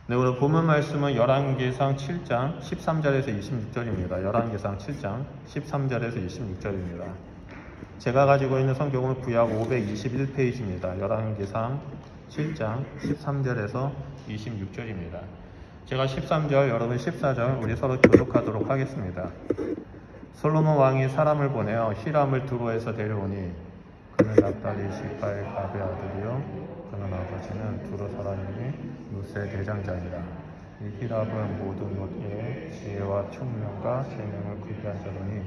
네, 오늘 본문 말씀은 열왕기상 7장 13절에서 26절입니다. 열왕기상 7장 13절에서 26절입니다. 제가 가지고 있는 성경은 구약 521페이지입니다. 열왕기상 7장 13절에서 26절입니다. 제가 13절, 여러분 14절 우리 서로 교독하도록 하겠습니다. 솔로몬 왕이 사람을 보내어 히람을 두로에서 데려오니 그는 납달리 지파의 가베 아들이요 그는 아버지는 두로 사람이니 루스의 대장장이라. 이 히람은 모든 것에 지혜와 총명과 재능을 구비한 자로니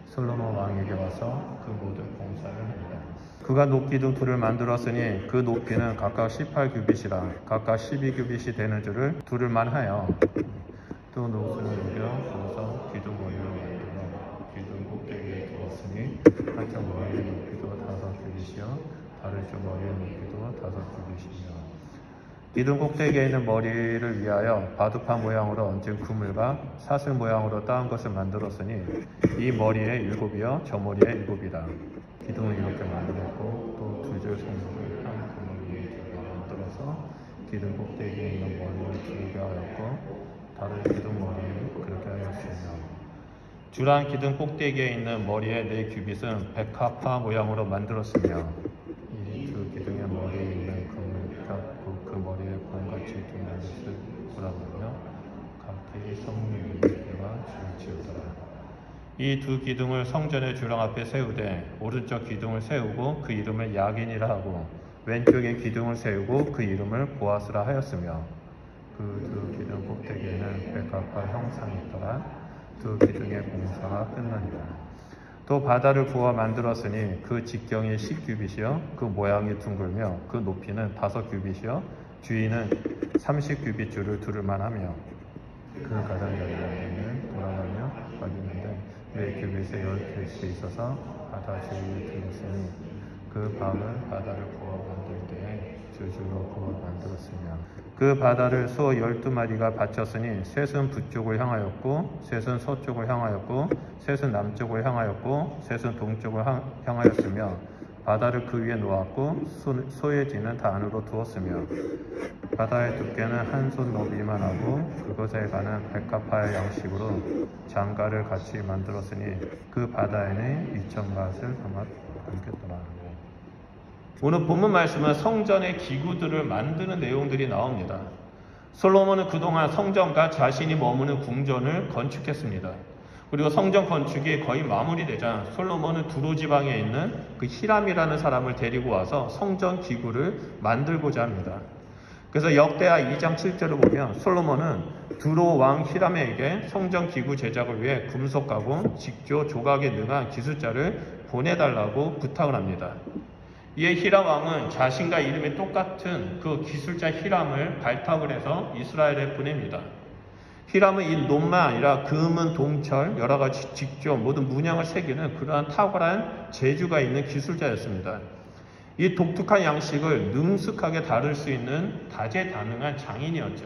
솔로몬 왕에게 와서 그 모든 봉사를 합니다. 그가 높기둥 둘을 만들었으니 그 높이는 각각 18규빗이라 각각 12규빗이 되는 줄을 두를만 하여 또 노수는 오려 거기서 기둥 머리를 만들어 기둥 꼭대기에 두었으니 한쪽 머리의 높이도 5규빗이요 다른 쪽 머리의 높이도 5규빗이며 기둥 꼭대기에 있는 머리를 위하여 바둑판 모양으로 얹은 그물과 사슬 모양으로 따은 것을 만들었으니 이 머리에 7이요 저 머리에 7이라. 기둥을 이렇게 만들었고 또 두 줄 손목을 한 그물 위에 만들어서 기둥 꼭대기에 있는 머리를 두르게 하였고 다른 기둥 머리를 그렇게 하였으며 주란 기둥 꼭대기에 있는 머리의 4규빗은 백합화 모양으로 만들었으며 이 두 기둥의 머리에 있는 그물을 깎고 그 머리에 공같이 두는 것을 보라보며 각기 성문과 줄을 지으더라. 이 두 기둥을 성전의 주랑 앞에 세우되 오른쪽 기둥을 세우고 그 이름을 야긴이라 하고 왼쪽의 기둥을 세우고 그 이름을 보아스라 하였으며 그 두 기둥 꼭대기에는 백합화 형상이 있더라. 두 기둥의 공사가 끝나니라. 또 바다를 부어 만들었으니 그 직경이 10규빗이요 그 모양이 둥글며 그 높이는 5규빗이요 주위는 30규빗 줄을 두를만 하며 그 가장자리는 돌아가며 빠지는데 매 규빗에 10개씩 있어서 바다 주위를 둘렀으니 그 방을 바다를 부어 만들 때에 주주로 부어 만들었으며 그 바다를 소 12마리가 바쳤으니 셋은 북쪽을 향하였고 셋은 서쪽을 향하였고 셋은 남쪽을 향하였고 셋은 동쪽을 향하였으며 바다를 그 위에 놓았고 소의 진은 다 안으로 두었으며 바다의 두께는 한 손 너비만 하고 그곳에 가는 백합화의 양식으로 장가를 같이 만들었으니 그 바다에는 2,000밭을 담겼더라. 오늘 본문 말씀은 성전의 기구들을 만드는 내용들이 나옵니다. 솔로몬은 그동안 성전과 자신이 머무는 궁전을 건축했습니다. 그리고 성전 건축이 거의 마무리되자 솔로몬은 두로 지방에 있는 그 히람이라는 사람을 데리고 와서 성전 기구를 만들고자 합니다. 그래서 역대하 2장 7절을 보면 솔로몬은 두로 왕 히람에게 성전 기구 제작을 위해 금속 가공, 직조, 조각에 능한 기술자를 보내달라고 부탁을 합니다. 이에 히람 왕은 자신과 이름이 똑같은 그 기술자 히람을 발탁을 해서 이스라엘에 보냅니다. 히람은 이 놈만 아니라 금은 동철, 여러 가지 직조, 모든 문양을 새기는 그러한 탁월한 재주가 있는 기술자였습니다. 이 독특한 양식을 능숙하게 다룰 수 있는 다재다능한 장인이었죠.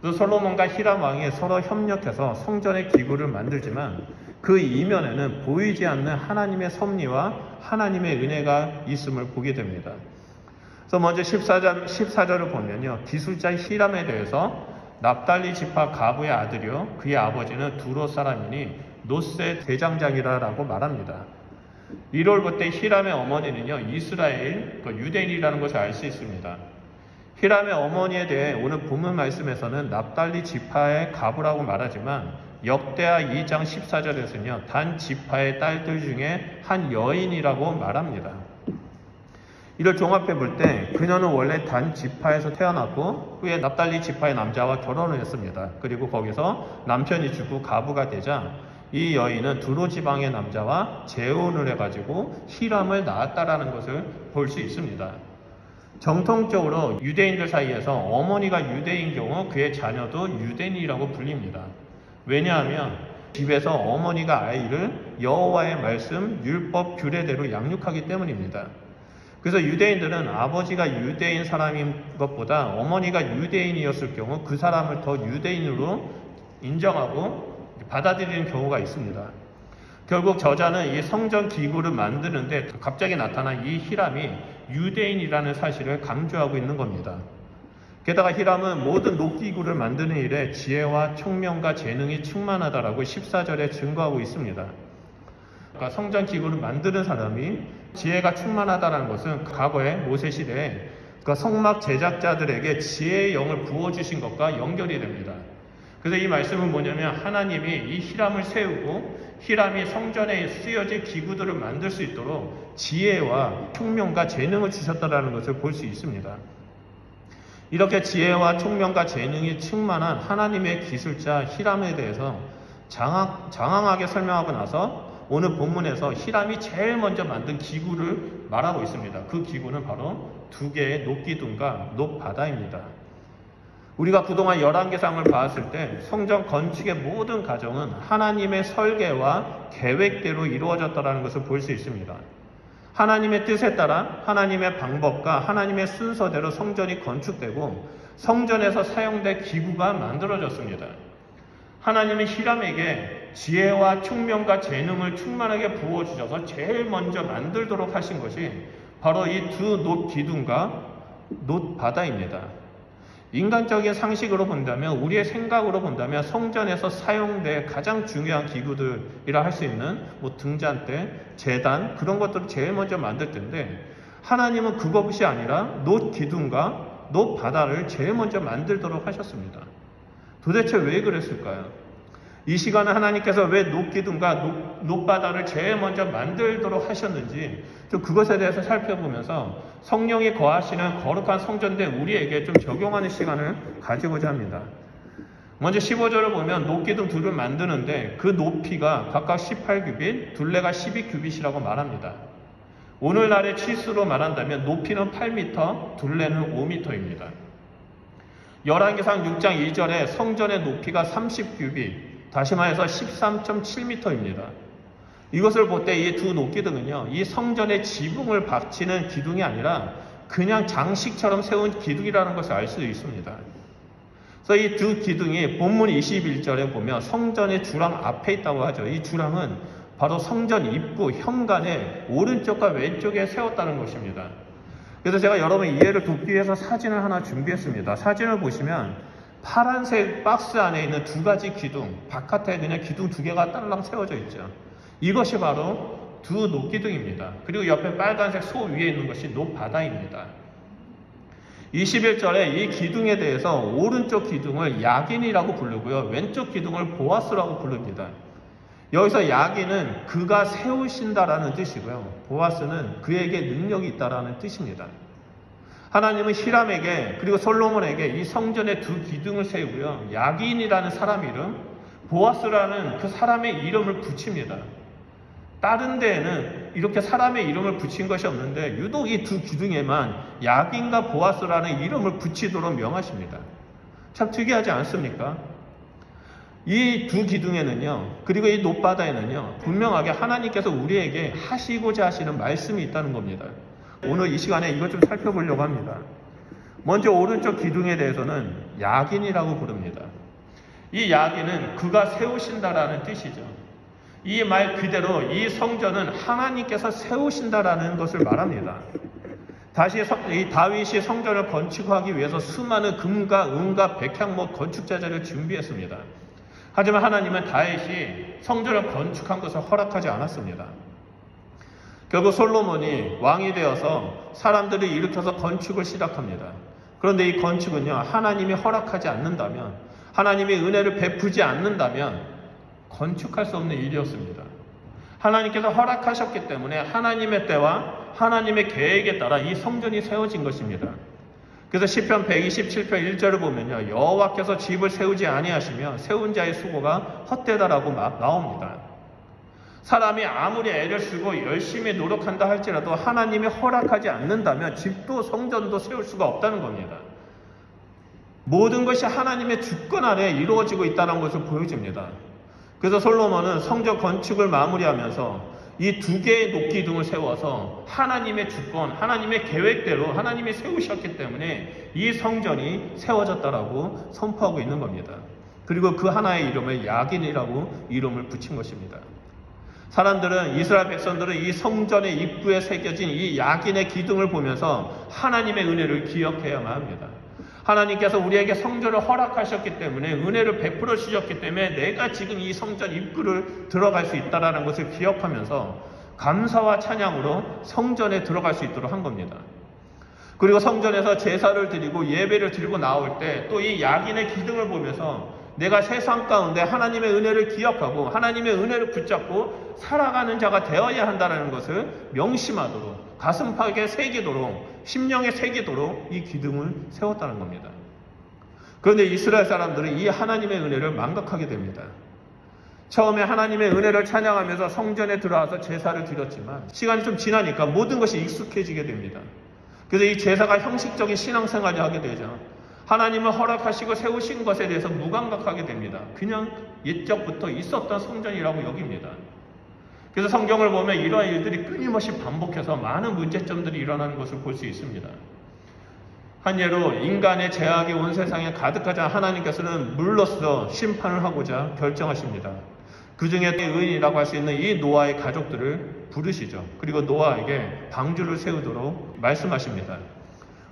그래서 솔로몬과 히람 왕이 서로 협력해서 성전의 기구를 만들지만 그 이면에는 보이지 않는 하나님의 섭리와 하나님의 은혜가 있음을 보게 됩니다. 그래서 먼저 14절을 보면요. 기술자 히람에 대해서 납달리 지파 가부의 아들이요 그의 아버지는 두로 사람이니 노스의 대장장이라고 말합니다. 1월 때 히람의 어머니는요 이스라엘 유대인이라는 것을 알 수 있습니다. 히람의 어머니에 대해 오늘 본문 말씀에서는 납달리 지파의 가부라고 말하지만 역대하 2장 14절에서는요 단 지파의 딸들 중에 한 여인이라고 말합니다. 이를 종합해 볼 때 그녀는 원래 단 지파에서 태어났고 후에 납달리 지파의 남자와 결혼을 했습니다. 그리고 거기서 남편이 죽고 가부가 되자 이 여인은 두로 지방의 남자와 재혼을 해가지고 히람을 낳았다라는 것을 볼 수 있습니다. 정통적으로 유대인들 사이에서 어머니가 유대인 경우 그의 자녀도 유대인이라고 불립니다. 왜냐하면 집에서 어머니가 아이를 여호와의 말씀, 율법, 규례대로 양육하기 때문입니다. 그래서 유대인들은 아버지가 유대인 사람인 것보다 어머니가 유대인이었을 경우 그 사람을 더 유대인으로 인정하고 받아들이는 경우가 있습니다. 결국 저자는 이 성전 기구를 만드는데 갑자기 나타난 이 히람이 유대인이라는 사실을 강조하고 있는 겁니다. 게다가 히람은 모든 녹기구를 만드는 일에 지혜와 총명과 재능이 충만하다라고 14절에 증거하고 있습니다. 그러니까 성전 기구를 만드는 사람이 지혜가 충만하다는 것은 과거의 모세 시대에 그러니까 성막 제작자들에게 지혜의 영을 부어주신 것과 연결이 됩니다. 그래서 이 말씀은 뭐냐면 하나님이 이 히람을 세우고 히람이 성전에 쓰여질 기구들을 만들 수 있도록 지혜와 총명과 재능을 주셨다는 것을 볼 수 있습니다. 이렇게 지혜와 총명과 재능이 충만한 하나님의 기술자 히람에 대해서 장황하게 설명하고 나서 오늘 본문에서 히람이 제일 먼저 만든 기구를 말하고 있습니다. 그 기구는 바로 2개의 녹기둥과 녹바다입니다. 우리가 그동안 열왕기상을 봤을 때 성전 건축의 모든 과정은 하나님의 설계와 계획대로 이루어졌다는 것을 볼 수 있습니다. 하나님의 뜻에 따라 하나님의 방법과 하나님의 순서대로 성전이 건축되고 성전에서 사용된 기구가 만들어졌습니다. 하나님은 히람에게 지혜와 총명과 재능을 충만하게 부어주셔서 제일 먼저 만들도록 하신 것이 바로 이 2 녹기둥과 녹바다입니다. 인간적인 상식으로 본다면, 우리의 생각으로 본다면 성전에서 사용될 가장 중요한 기구들이라 할 수 있는 등잔대, 제단 그런 것들을 제일 먼저 만들 텐데 하나님은 그것이 아니라 녹기둥과 녹바다를 제일 먼저 만들도록 하셨습니다. 도대체 왜 그랬을까요? 이 시간에 하나님께서 왜 녹기둥과 녹바다를 제일 먼저 만들도록 하셨는지 좀 그것에 대해서 살펴보면서 성령이 거하시는 거룩한 성전대 우리에게 좀 적용하는 시간을 가지고자 합니다. 먼저 15절을 보면 녹기둥 둘을 만드는데 그 높이가 각각 18규빗, 둘레가 12규빗이라고 말합니다. 오늘날의 치수로 말한다면 높이는 8m, 둘레는 5m입니다. 열왕기상 6장 2절에 성전의 높이가 30규빗, 다시 말해서 13.7m입니다. 이것을 볼 때 이 2 녹기둥은요, 이 성전의 지붕을 받치는 기둥이 아니라 그냥 장식처럼 세운 기둥이라는 것을 알 수 있습니다. 그래서 이 2 기둥이 본문 21절에 보면 성전의 주랑 앞에 있다고 하죠. 이 주랑은 바로 성전 입구 현관의 오른쪽과 왼쪽에 세웠다는 것입니다. 그래서 제가 여러분 이해를 돕기 위해서 사진을 하나 준비했습니다. 사진을 보시면 파란색 박스 안에 있는 2가지 기둥, 바깥에 그냥 기둥 2개가 딸랑 세워져 있죠. 이것이 바로 2 녹기둥입니다. 그리고 옆에 빨간색 소 위에 있는 것이 녹바다입니다. 21절에 이 기둥에 대해서 오른쪽 기둥을 야긴이라고 부르고요, 왼쪽 기둥을 보아스라고 부릅니다. 여기서 야긴은 그가 세우신다라는 뜻이고요, 보아스는 그에게 능력이 있다라는 뜻입니다. 하나님은 히람에게 그리고 솔로몬에게 이 성전의 2 기둥을 세우고요, 야긴이라는 사람 이름, 보아스라는 그 사람의 이름을 붙입니다. 다른 데에는 이렇게 사람의 이름을 붙인 것이 없는데 유독 이 2 기둥에만 야긴과 보아스라는 이름을 붙이도록 명하십니다. 참 특이하지 않습니까? 이 2 기둥에는요, 그리고 이 녹바다에는요, 분명하게 하나님께서 우리에게 하시고자 하시는 말씀이 있다는 겁니다. 오늘 이 시간에 이것 좀 살펴보려고 합니다. 먼저 오른쪽 기둥에 대해서는 야긴이라고 부릅니다. 이 야긴은 그가 세우신다라는 뜻이죠. 이 말 그대로 이 성전은 하나님께서 세우신다라는 것을 말합니다. 다시 이 다윗이 성전을 건축하기 위해서 수많은 금과 은과 백향목 건축자재를 준비했습니다. 하지만 하나님은 다윗이 성전을 건축한 것을 허락하지 않았습니다. 결국 솔로몬이 왕이 되어서 사람들을 일으켜서 건축을 시작합니다. 그런데 이 건축은요, 하나님이 허락하지 않는다면, 하나님이 은혜를 베푸지 않는다면 건축할 수 없는 일이었습니다. 하나님께서 허락하셨기 때문에 하나님의 때와 하나님의 계획에 따라 이 성전이 세워진 것입니다. 그래서 시편 127편 1절을 보면요, 여호와께서 집을 세우지 아니하시며 세운 자의 수고가 헛되다라고 나옵니다. 사람이 아무리 애를 쓰고 열심히 노력한다 할지라도 하나님이 허락하지 않는다면 집도 성전도 세울 수가 없다는 겁니다. 모든 것이 하나님의 주권 아래 이루어지고 있다는 것을 보여줍니다. 그래서 솔로몬은 성전 건축을 마무리하면서 이 2개의 녹기둥을 세워서 하나님의 주권, 하나님의 계획대로 하나님이 세우셨기 때문에 이 성전이 세워졌다라고 선포하고 있는 겁니다. 그리고 그 하나의 이름을 야긴이라고 이름을 붙인 것입니다. 사람들은, 이스라엘 백성들은 이 성전의 입구에 새겨진 이 야긴의 기둥을 보면서 하나님의 은혜를 기억해야만 합니다. 하나님께서 우리에게 성전을 허락하셨기 때문에, 은혜를 베풀어 주셨기 때문에 내가 지금 이 성전 입구를 들어갈 수 있다는 것을 기억하면서 감사와 찬양으로 성전에 들어갈 수 있도록 한 겁니다. 그리고 성전에서 제사를 드리고 예배를 드리고 나올 때 또 이 야긴의 기둥을 보면서 내가 세상 가운데 하나님의 은혜를 기억하고 하나님의 은혜를 붙잡고 살아가는 자가 되어야 한다는 것을 명심하도록, 가슴팍에 새기도록, 심령에 새기도록 이 기둥을 세웠다는 겁니다. 그런데 이스라엘 사람들은 이 하나님의 은혜를 망각하게 됩니다. 처음에 하나님의 은혜를 찬양하면서 성전에 들어와서 제사를 드렸지만 시간이 좀 지나니까 모든 것이 익숙해지게 됩니다. 그래서 이 제사가 형식적인 신앙생활을 하게 되죠. 하나님을 허락하시고 세우신 것에 대해서 무감각하게 됩니다. 그냥 옛적부터 있었던 성전이라고 여깁니다. 그래서 성경을 보면 이러한 일들이 끊임없이 반복해서 많은 문제점들이 일어나는 것을 볼 수 있습니다. 한 예로 인간의 죄악이 온 세상에 가득하자 하나님께서는 물로써 심판을 하고자 결정하십니다. 그 중에 의인이라고 할 수 있는 이 노아의 가족들을 부르시죠. 그리고 노아에게 방주를 세우도록 말씀하십니다.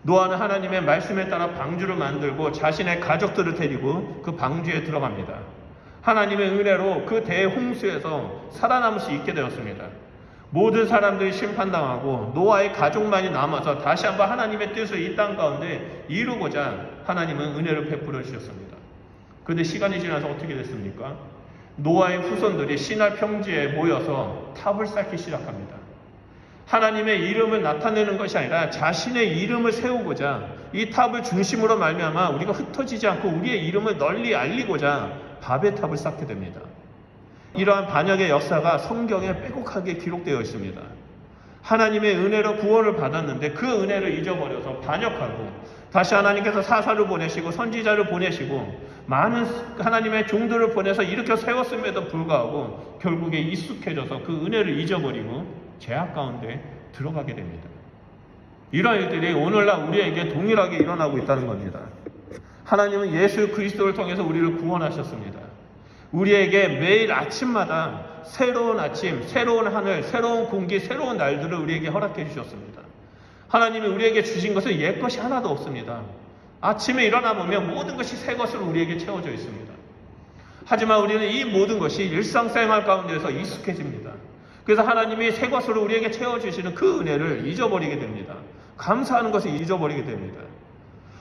노아는 하나님의 말씀에 따라 방주를 만들고 자신의 가족들을 데리고 그 방주에 들어갑니다. 하나님의 은혜로 그 대홍수에서 살아남을 수 있게 되었습니다. 모든 사람들이 심판당하고 노아의 가족만이 남아서 다시 한번 하나님의 뜻을 이 땅 가운데 이루고자 하나님은 은혜를 베풀어 주셨습니다. 그런데 시간이 지나서 어떻게 됐습니까? 노아의 후손들이 시날 평지에 모여서 탑을 쌓기 시작합니다. 하나님의 이름을 나타내는 것이 아니라 자신의 이름을 세우고자 이 탑을 중심으로 말미암아 우리가 흩어지지 않고 우리의 이름을 널리 알리고자 바벨 탑을 쌓게 됩니다. 이러한 반역의 역사가 성경에 빼곡하게 기록되어 있습니다. 하나님의 은혜로 구원을 받았는데 그 은혜를 잊어버려서 반역하고 다시 하나님께서 사사를 보내시고 선지자를 보내시고 많은 하나님의 종들을 보내서 일으켜 세웠음에도 불구하고 결국에 익숙해져서 그 은혜를 잊어버리고 죄악 가운데 들어가게 됩니다. 이러한 일들이 오늘날 우리에게 동일하게 일어나고 있다는 겁니다. 하나님은 예수 그리스도를 통해서 우리를 구원하셨습니다. 우리에게 매일 아침마다 새로운 아침, 새로운 하늘, 새로운 공기, 새로운 날들을 우리에게 허락해 주셨습니다. 하나님이 우리에게 주신 것은 옛것이 하나도 없습니다. 아침에 일어나 보면 모든 것이 새 것으로 우리에게 채워져 있습니다. 하지만 우리는 이 모든 것이 일상생활 가운데서 익숙해집니다. 그래서 하나님이 새 것으로 우리에게 채워주시는 그 은혜를 잊어버리게 됩니다. 감사하는 것을 잊어버리게 됩니다.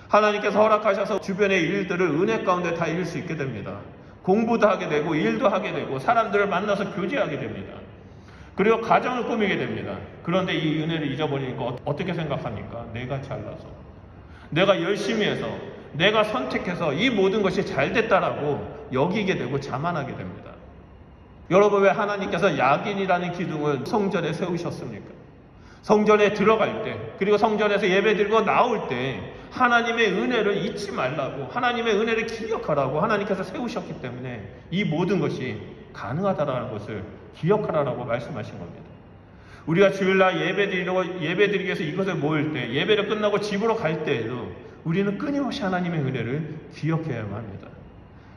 하나님께서 허락하셔서 주변의 일들을 은혜 가운데 다 이룰 수 있게 됩니다. 공부도 하게 되고 일도 하게 되고 사람들을 만나서 교제하게 됩니다. 그리고 가정을 꾸미게 됩니다. 그런데 이 은혜를 잊어버리니까 어떻게 생각합니까? 내가 잘나서, 내가 열심히 해서, 내가 선택해서 이 모든 것이 잘 됐다라고 여기게 되고 자만하게 됩니다. 여러분, 왜 하나님께서 야긴이라는 기둥을 성전에 세우셨습니까? 성전에 들어갈 때, 그리고 성전에서 예배드리고 나올 때 하나님의 은혜를 잊지 말라고, 하나님의 은혜를 기억하라고 하나님께서 세우셨기 때문에 이 모든 것이 가능하다라는 것을 기억하라고 말씀하신 겁니다. 우리가 주일날 예배드리기 위해서 이것을 모일 때, 예배를 끝나고 집으로 갈 때에도 우리는 끊임없이 하나님의 은혜를 기억해야만 합니다.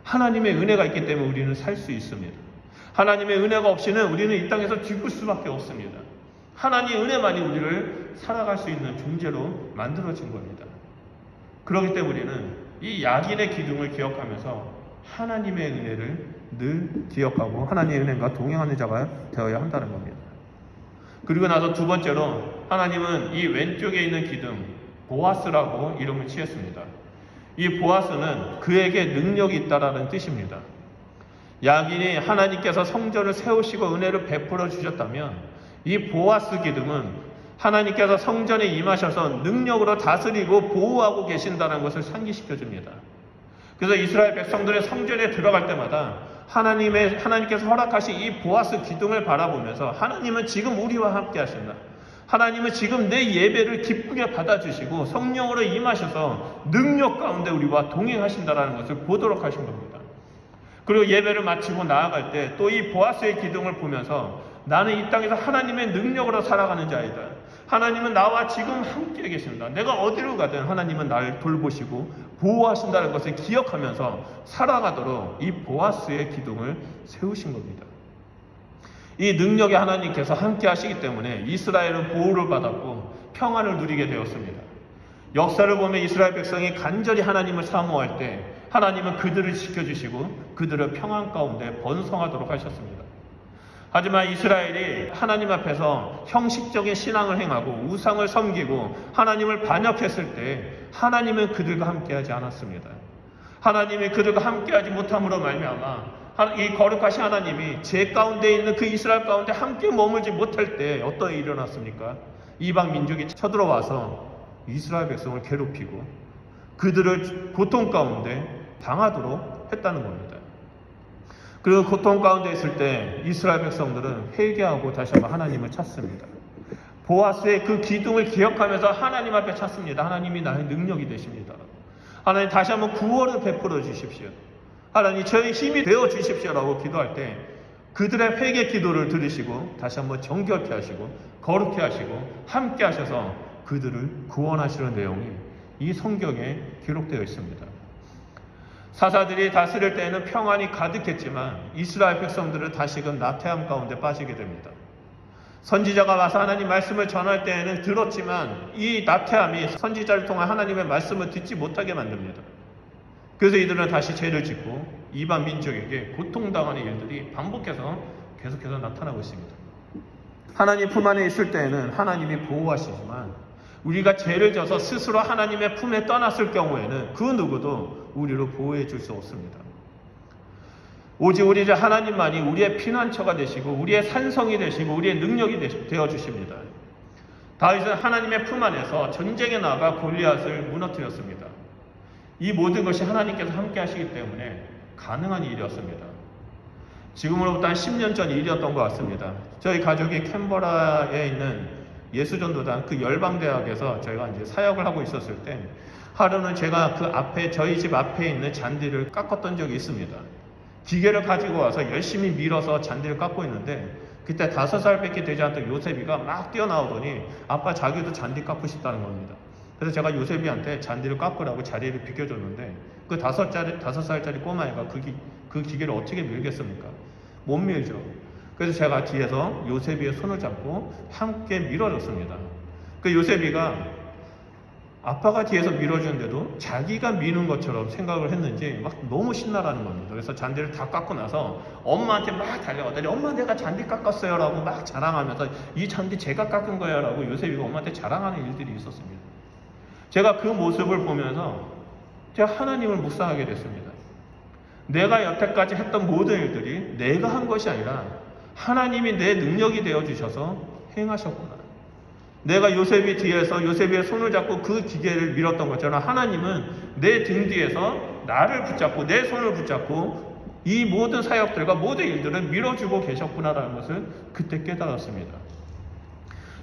하나님의 은혜가 있기 때문에 우리는 살 수 있습니다. 하나님의 은혜가 없이는 우리는 이 땅에서 죽을 수밖에 없습니다. 하나님의 은혜만이 우리를 살아갈 수 있는 존재로 만들어진 겁니다. 그렇기 때문에 우리는 이 야긴의 기둥을 기억하면서 하나님의 은혜를 늘 기억하고 하나님의 은혜가 동행하는 자가 되어야 한다는 겁니다. 그리고 나서 두 번째로 하나님은 이 왼쪽에 있는 기둥 보아스라고 이름을 지었습니다. 이 보아스는 그에게 능력이 있다라는 뜻입니다. 야긴이 하나님께서 성전을 세우시고 은혜를 베풀어 주셨다면 이 보아스 기둥은 하나님께서 성전에 임하셔서 능력으로 다스리고 보호하고 계신다는 것을 상기시켜 줍니다. 그래서 이스라엘 백성들의 성전에 들어갈 때마다 하나님께서 허락하신 이 보아스 기둥을 바라보면서 하나님은 지금 우리와 함께 하신다. 하나님은 지금 내 예배를 기쁘게 받아주시고 성령으로 임하셔서 능력 가운데 우리와 동행하신다는 것을 보도록 하신 겁니다. 그리고 예배를 마치고 나아갈 때 또 이 보아스의 기둥을 보면서 나는 이 땅에서 하나님의 능력으로 살아가는 자이다. 하나님은 나와 지금 함께 계신다. 내가 어디로 가든 하나님은 나를 돌보시고 보호하신다는 것을 기억하면서 살아가도록 이 보아스의 기둥을 세우신 겁니다. 이 능력의 하나님께서 함께 하시기 때문에 이스라엘은 보호를 받았고 평안을 누리게 되었습니다. 역사를 보면 이스라엘 백성이 간절히 하나님을 사모할 때 하나님은 그들을 지켜주시고 그들을 평안 가운데 번성하도록 하셨습니다. 하지만 이스라엘이 하나님 앞에서 형식적인 신앙을 행하고 우상을 섬기고 하나님을 반역했을 때 하나님은 그들과 함께하지 않았습니다. 하나님이 그들과 함께하지 못함으로 말미암아 이 거룩하신 하나님이 제 가운데 있는 그 이스라엘 가운데 함께 머물지 못할 때 어떤 일이 일어났습니까? 이방 민족이 쳐들어와서 이스라엘 백성을 괴롭히고 그들을 고통 가운데 당하도록 했다는 겁니다. 그리고 고통 가운데 있을 때 이스라엘 백성들은 회개하고 다시 한번 하나님을 찾습니다. 보아스의 그 기둥을 기억하면서 하나님 앞에 찾습니다. 하나님이 나의 능력이 되십니다. 하나님 다시 한번 구원을 베풀어 주십시오. 하나님 저의 힘이 되어 주십시오라고 기도할 때 그들의 회개 기도를 들으시고 다시 한번 정결케 하시고 거룩케 하시고 함께 하셔서 그들을 구원하시는 내용이 이 성경에 기록되어 있습니다. 사사들이 다스릴 때에는 평안이 가득했지만 이스라엘 백성들은 다시금 나태함 가운데 빠지게 됩니다. 선지자가 와서 하나님 말씀을 전할 때에는 들었지만 이 나태함이 선지자를 통한 하나님의 말씀을 듣지 못하게 만듭니다. 그래서 이들은 다시 죄를 짓고 이방 민족에게 고통당하는 일들이 반복해서 계속해서 나타나고 있습니다. 하나님 품 안에 있을 때에는 하나님이 보호하시지만 우리가 죄를 져서 스스로 하나님의 품에 떠났을 경우에는 그 누구도 우리를 보호해 줄 수 없습니다. 오직 우리 하나님만이 우리의 피난처가 되시고 우리의 산성이 되시고 우리의 능력이 되어 주십니다. 다윗은 하나님의 품 안에서 전쟁에 나가 골리앗을 무너뜨렸습니다. 이 모든 것이 하나님께서 함께 하시기 때문에 가능한 일이었습니다. 지금으로부터 한 10년 전 일이었던 것 같습니다. 저희 가족이 캔버라에 있는 예수전도단 그 열방대학에서 저희가 이제 사역을 하고 있었을 때 하루는 제가 그 앞에 저희 집 앞에 있는 잔디를 깎았던 적이 있습니다. 기계를 가지고 와서 열심히 밀어서 잔디를 깎고 있는데 그때 5살밖에 되지 않던 요셉이가 막 뛰어나오더니 아빠 자기도 잔디 깎고 싶다는 겁니다. 그래서 제가 요셉이한테 잔디를 깎으라고 자리를 비켜줬는데 그 5살짜리 꼬마애가 그 기계를 어떻게 밀겠습니까? 못 밀죠. 그래서 제가 뒤에서 요셉이의 손을 잡고 함께 밀어줬습니다. 그 요셉이가 아빠가 뒤에서 밀어주는데도 자기가 미는 것처럼 생각을 했는지 막 너무 신나라는 겁니다. 그래서 잔디를 다 깎고 나서 엄마한테 막 달려가더니 엄마 내가 잔디 깎았어요 라고 막 자랑하면서 이 잔디 제가 깎은 거예요 라고 요셉이가 엄마한테 자랑하는 일들이 있었습니다. 제가 그 모습을 보면서 제가 하나님을 묵상하게 됐습니다. 내가 여태까지 했던 모든 일들이 내가 한 것이 아니라 하나님이 내 능력이 되어주셔서 행하셨구나. 내가 요셉이 뒤에서 요셉의 손을 잡고 그 기계를 밀었던 것처럼 하나님은 내 등 뒤에서 나를 붙잡고 내 손을 붙잡고 이 모든 사역들과 모든 일들을 밀어주고 계셨구나라는 것을 그때 깨달았습니다.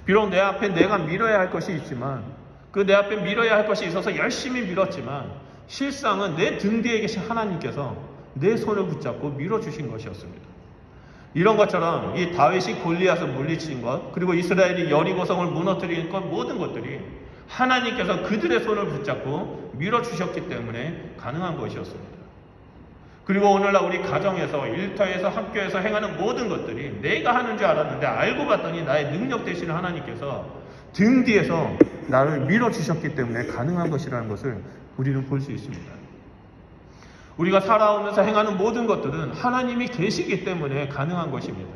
비록 내 앞에 내가 밀어야 할 것이 있지만 그 내 앞에 밀어야 할 것이 있어서 열심히 밀었지만 실상은 내 등 뒤에 계신 하나님께서 내 손을 붙잡고 밀어주신 것이었습니다. 이런 것처럼 이 다윗이 골리앗을 물리친 것 그리고 이스라엘이 여리고성을 무너뜨린 것 모든 것들이 하나님께서 그들의 손을 붙잡고 밀어주셨기 때문에 가능한 것이었습니다. 그리고 오늘날 우리 가정에서 일터에서 학교에서 행하는 모든 것들이 내가 하는 줄 알았는데 알고 봤더니 나의 능력 되시는 하나님께서 등 뒤에서 나를 밀어주셨기 때문에 가능한 것이라는 것을 우리는 볼 수 있습니다. 우리가 살아오면서 행하는 모든 것들은 하나님이 계시기 때문에 가능한 것입니다.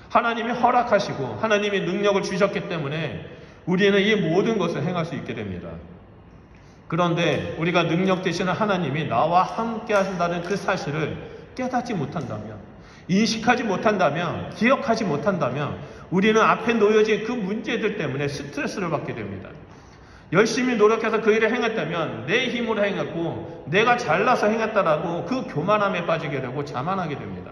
하나님이 허락하시고 하나님이 능력을 주셨기 때문에 우리는 이 모든 것을 행할 수 있게 됩니다. 그런데 우리가 능력 되시는 하나님이 나와 함께 하신다는 그 사실을 깨닫지 못한다면, 인식하지 못한다면, 기억하지 못한다면 우리는 앞에 놓여진 그 문제들 때문에 스트레스를 받게 됩니다. 열심히 노력해서 그 일을 행했다면 내 힘으로 행했고 내가 잘나서 행했다라고 그 교만함에 빠지게 되고 자만하게 됩니다.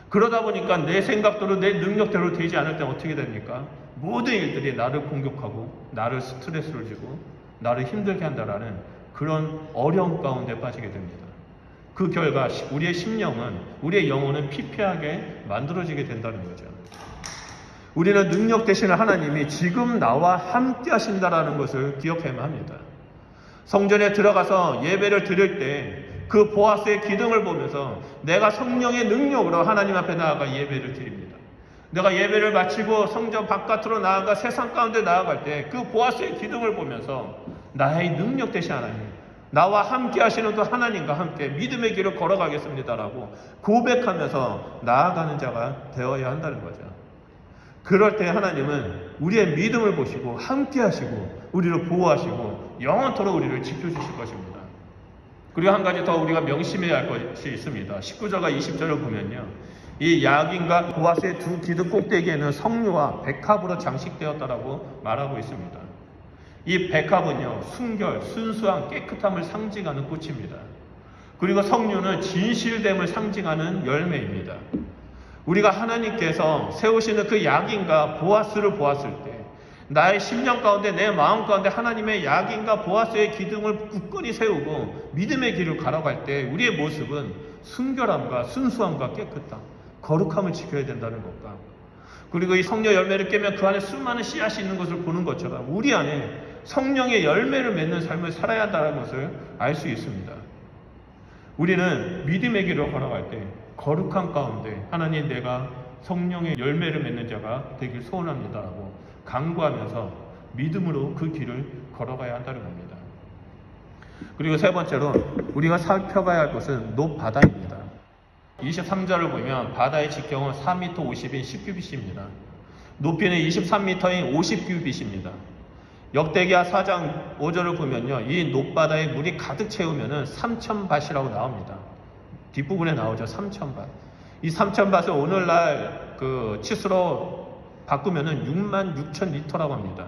그러다 보니까 내 생각대로 내 능력대로 되지 않을 때 어떻게 됩니까? 모든 일들이 나를 공격하고 나를 스트레스를 주고 나를 힘들게 한다라는 그런 어려움 가운데 빠지게 됩니다. 그 결과 우리의 심령은 우리의 영혼은 피폐하게 만들어지게 된다는 거죠. 우리는 능력 되시는 하나님이 지금 나와 함께 하신다라는 것을 기억해야 합니다. 성전에 들어가서 예배를 드릴 때 그 보아스의 기둥을 보면서 내가 성령의 능력으로 하나님 앞에 나아가 예배를 드립니다. 내가 예배를 마치고 성전 바깥으로 나아가 세상 가운데 나아갈 때 그 보아스의 기둥을 보면서 나의 능력 되신 하나님, 나와 함께 하시는 그 하나님과 함께 믿음의 길을 걸어가겠습니다라고 고백하면서 나아가는 자가 되어야 한다는 거죠. 그럴 때 하나님은 우리의 믿음을 보시고 함께 하시고 우리를 보호하시고 영원토록 우리를 지켜주실 것입니다. 그리고 한 가지 더 우리가 명심해야 할 것이 있습니다. 19절과 20절을 보면요, 이 야긴과 보아스의 두 기둥 꼭대기에는 석류와 백합으로 장식되었다라고 말하고 있습니다. 이 백합은요, 순결, 순수함, 깨끗함을 상징하는 꽃입니다. 그리고 석류는 진실됨을 상징하는 열매입니다. 우리가 하나님께서 세우시는 그 야긴과 보아스를 보았을 때, 나의 심령 가운데, 내 마음 가운데 하나님의 야긴과 보아스의 기둥을 굳건히 세우고 믿음의 길을 걸어갈 때 우리의 모습은 순결함과 순수함과 깨끗함, 거룩함을 지켜야 된다는 것과, 그리고 이 성령 열매를 깨면 그 안에 수많은 씨앗이 있는 것을 보는 것처럼 우리 안에 성령의 열매를 맺는 삶을 살아야 한다는 것을 알 수 있습니다. 우리는 믿음의 길을 걸어갈 때 거룩함 가운데 하나님, 내가 성령의 열매를 맺는 자가 되길 소원합니다라고 강구하면서 믿음으로 그 길을 걸어가야 한다는 겁니다. 그리고 세 번째로 우리가 살펴봐야 할 것은 높바다입니다. 23절을 보면 바다의 직경은 4m 50인 10규빗입니다. 높이는 23m인 50규빗입니다. 역대기하 4장 5절을 보면요, 이 높바다에 물이 가득 채우면은 3,000밭이라고 나옵니다. 뒷부분에 나오죠. 3,000밭. 이 3,000밭을 오늘날 그 치수로 바꾸면은 66,000리터라고 합니다.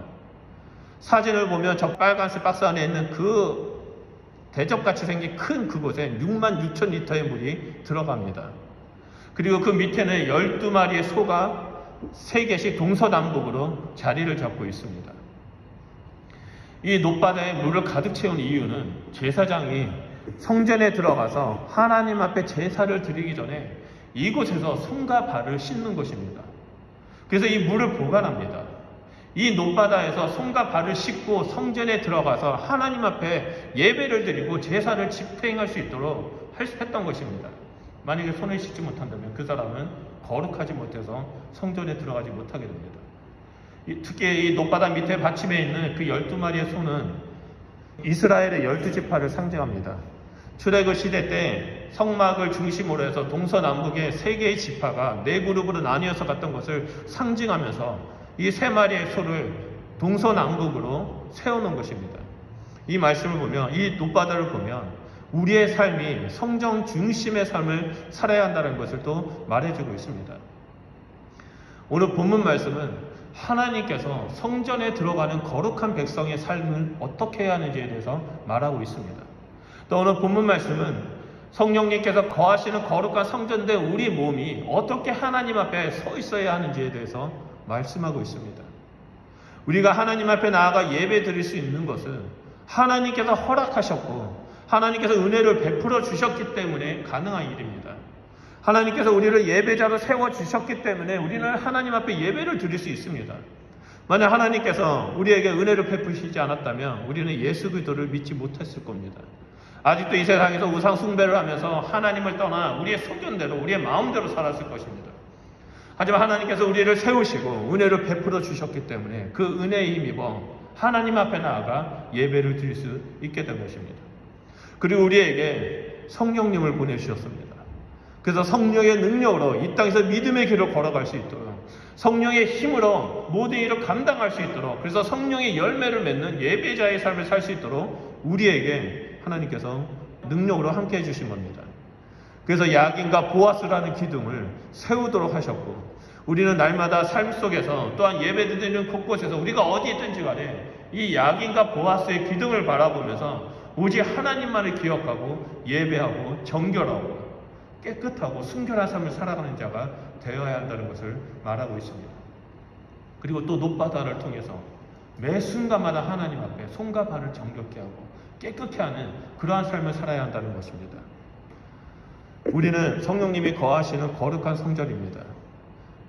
사진을 보면 저 빨간색 박스 안에 있는 그 대접같이 생긴 큰 그곳에 66,000리터의 물이 들어갑니다. 그리고 그 밑에는 12마리의 소가 3개씩 동서남북으로 자리를 잡고 있습니다. 이 높바다에 물을 가득 채운 이유는 제사장이 성전에 들어가서 하나님 앞에 제사를 드리기 전에 이곳에서 손과 발을 씻는 것입니다. 그래서 이 물을 보관합니다. 이 높바다에서 손과 발을 씻고 성전에 들어가서 하나님 앞에 예배를 드리고 제사를 집행할 수 있도록 했던 것입니다. 만약에 손을 씻지 못한다면 그 사람은 거룩하지 못해서 성전에 들어가지 못하게 됩니다. 특히 이 높바다 밑에 받침에 있는 그 12마리의 소는 이스라엘의 12지파를 상징합니다. 출애굽 시대 때 성막을 중심으로 해서 동서남북의 3개의 지파가 4그룹으로 나뉘어서 갔던 것을 상징하면서 이 3마리의 소를 동서남북으로 세우는 것입니다. 이 말씀을 보면, 이 높바다를 보면 우리의 삶이 성전 중심의 삶을 살아야 한다는 것을 또 말해주고 있습니다. 오늘 본문 말씀은 하나님께서 성전에 들어가는 거룩한 백성의 삶을 어떻게 해야 하는지에 대해서 말하고 있습니다. 또 오늘 본문 말씀은 성령님께서 거하시는 거룩한 성전대 우리 몸이 어떻게 하나님 앞에 서 있어야 하는지에 대해서 말씀하고 있습니다. 우리가 하나님 앞에 나아가 예배 드릴 수 있는 것은 하나님께서 허락하셨고 하나님께서 은혜를 베풀어 주셨기 때문에 가능한 일입니다. 하나님께서 우리를 예배자로 세워주셨기 때문에 우리는 하나님 앞에 예배를 드릴 수 있습니다. 만약 하나님께서 우리에게 은혜를 베푸시지 않았다면 우리는 예수 그리스도를 믿지 못했을 겁니다. 아직도 이 세상에서 우상 숭배를 하면서 하나님을 떠나 우리의 소견대로, 우리의 마음대로 살았을 것입니다. 하지만 하나님께서 우리를 세우시고 은혜를 베풀어 주셨기 때문에 그 은혜에 힘입어 하나님 앞에 나아가 예배를 드릴 수 있게 된 것입니다. 그리고 우리에게 성령님을 보내주셨습니다. 그래서 성령의 능력으로 이 땅에서 믿음의 길을 걸어갈 수 있도록, 성령의 힘으로 모든 일을 감당할 수 있도록, 그래서 성령의 열매를 맺는 예배자의 삶을 살 수 있도록 우리에게 하나님께서 능력으로 함께 해주신 겁니다. 그래서 야긴과 보아스라는 기둥을 세우도록 하셨고, 우리는 날마다 삶 속에서 또한 예배드리는 곳곳에서 우리가 어디 있든지 간에 이 야긴과 보아스의 기둥을 바라보면서 오직 하나님만을 기억하고 예배하고 정결하고 깨끗하고 순결한 삶을 살아가는 자가 되어야 한다는 것을 말하고 있습니다. 그리고 또 높바다를 통해서 매 순간마다 하나님 앞에 손과 발을 정결케 하고 깨끗게 하는 그러한 삶을 살아야 한다는 것입니다. 우리는 성령님이 거하시는 거룩한 성전입니다.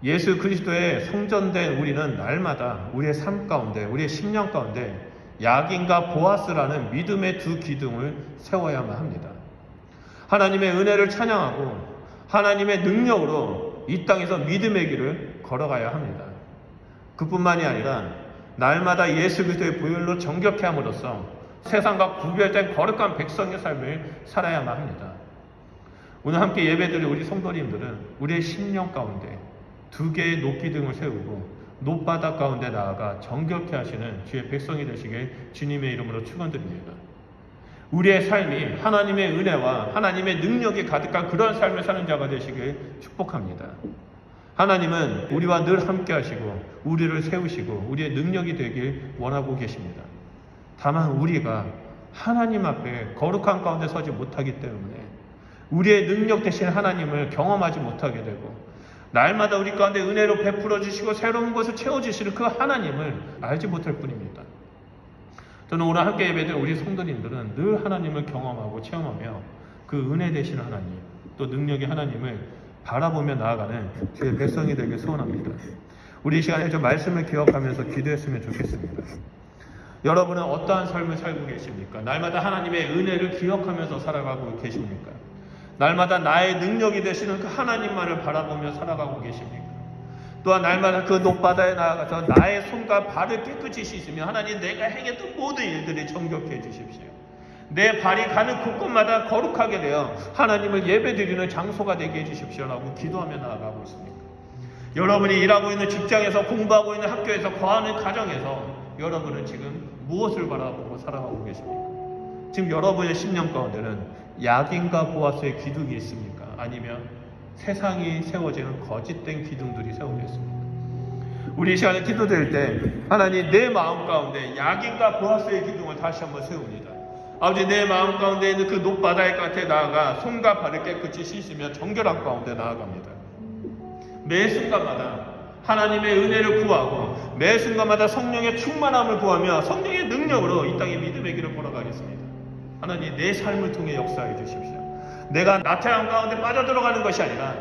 예수 그리스도의 성전된 우리는 날마다 우리의 삶 가운데, 우리의 심령 가운데 야긴과 보아스라는 믿음의 두 기둥을 세워야만 합니다. 하나님의 은혜를 찬양하고 하나님의 능력으로 이 땅에서 믿음의 길을 걸어가야 합니다. 그뿐만이 아니라 날마다 예수 그리스도의 보혈로 정결케 함으로써 세상과 구별된 거룩한 백성의 삶을 살아야만 합니다. 오늘 함께 예배드릴 우리 성도님들은 우리의 심령 가운데 두 개의 높기둥을 세우고 높바닥 가운데 나아가 정결케 하시는 주의 백성이 되시길 주님의 이름으로 축원드립니다. 우리의 삶이 하나님의 은혜와 하나님의 능력이 가득한 그런 삶을 사는 자가 되시길 축복합니다. 하나님은 우리와 늘 함께 하시고 우리를 세우시고 우리의 능력이 되길 원하고 계십니다. 다만 우리가 하나님 앞에 거룩한 가운데 서지 못하기 때문에 우리의 능력 대신 하나님을 경험하지 못하게 되고 날마다 우리 가운데 은혜로 베풀어 주시고 새로운 것을 채워주시는 그 하나님을 알지 못할 뿐입니다. 저는 오늘 함께 예배드린 우리 성도님들은 늘 하나님을 경험하고 체험하며 그 은혜 되신 하나님 또 능력의 하나님을 바라보며 나아가는 주의 백성이 되길 소원합니다. 우리 이 시간에 좀 말씀을 기억하면서 기도했으면 좋겠습니다. 여러분은 어떠한 삶을 살고 계십니까? 날마다 하나님의 은혜를 기억하면서 살아가고 계십니까? 날마다 나의 능력이 되시는 그 하나님만을 바라보며 살아가고 계십니까? 또한 날마다 그 높바다에 나아가서 나의 손과 발을 깨끗이 씻으며 하나님 내가 행했던 모든 일들이 정결케 해주십시오. 내 발이 가는 곳곳마다 거룩하게 되어 하나님을 예배드리는 장소가 되게 해주십시오라고 기도하며 나아가고 있습니다. 여러분이 일하고 있는 직장에서 공부하고 있는 학교에서 거하는 가정에서 여러분은 지금 무엇을 바라보고 살아가고 계십니까? 지금 여러분의 심령 가운데는 야긴과 보아스의 기둥이 있습니까? 아니면 세상이 세워지는 거짓된 기둥들이 세워져 있습니까? 우리 이 시간에 기도드릴 때 하나님 내 마음 가운데 야긴과 보아스의 기둥을 다시 한번 세웁니다. 아버지 내 마음 가운데 있는 그 높바다의 곁에 나아가 손과 발을 깨끗이 씻으며 정결한 가운데 나아갑니다. 매 순간마다 하나님의 은혜를 구하고 매 순간마다 성령의 충만함을 구하며 성령의 능력으로 이 땅의 믿음의 길을 걸어가겠습니다. 하나님 내 삶을 통해 역사해 주십시오. 내가 나태함 가운데 빠져들어가는 것이 아니라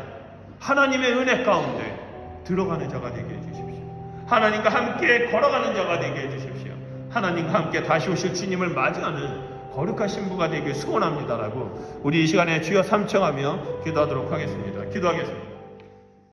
하나님의 은혜 가운데 들어가는 자가 되게 해주십시오. 하나님과 함께 걸어가는 자가 되게 해주십시오. 하나님과 함께 다시 오실 주님을 맞이하는 거룩한 신부가 되길 소원합니다라고 우리 이 시간에 주여 삼청하며 기도하도록 하겠습니다. 기도하겠습니다.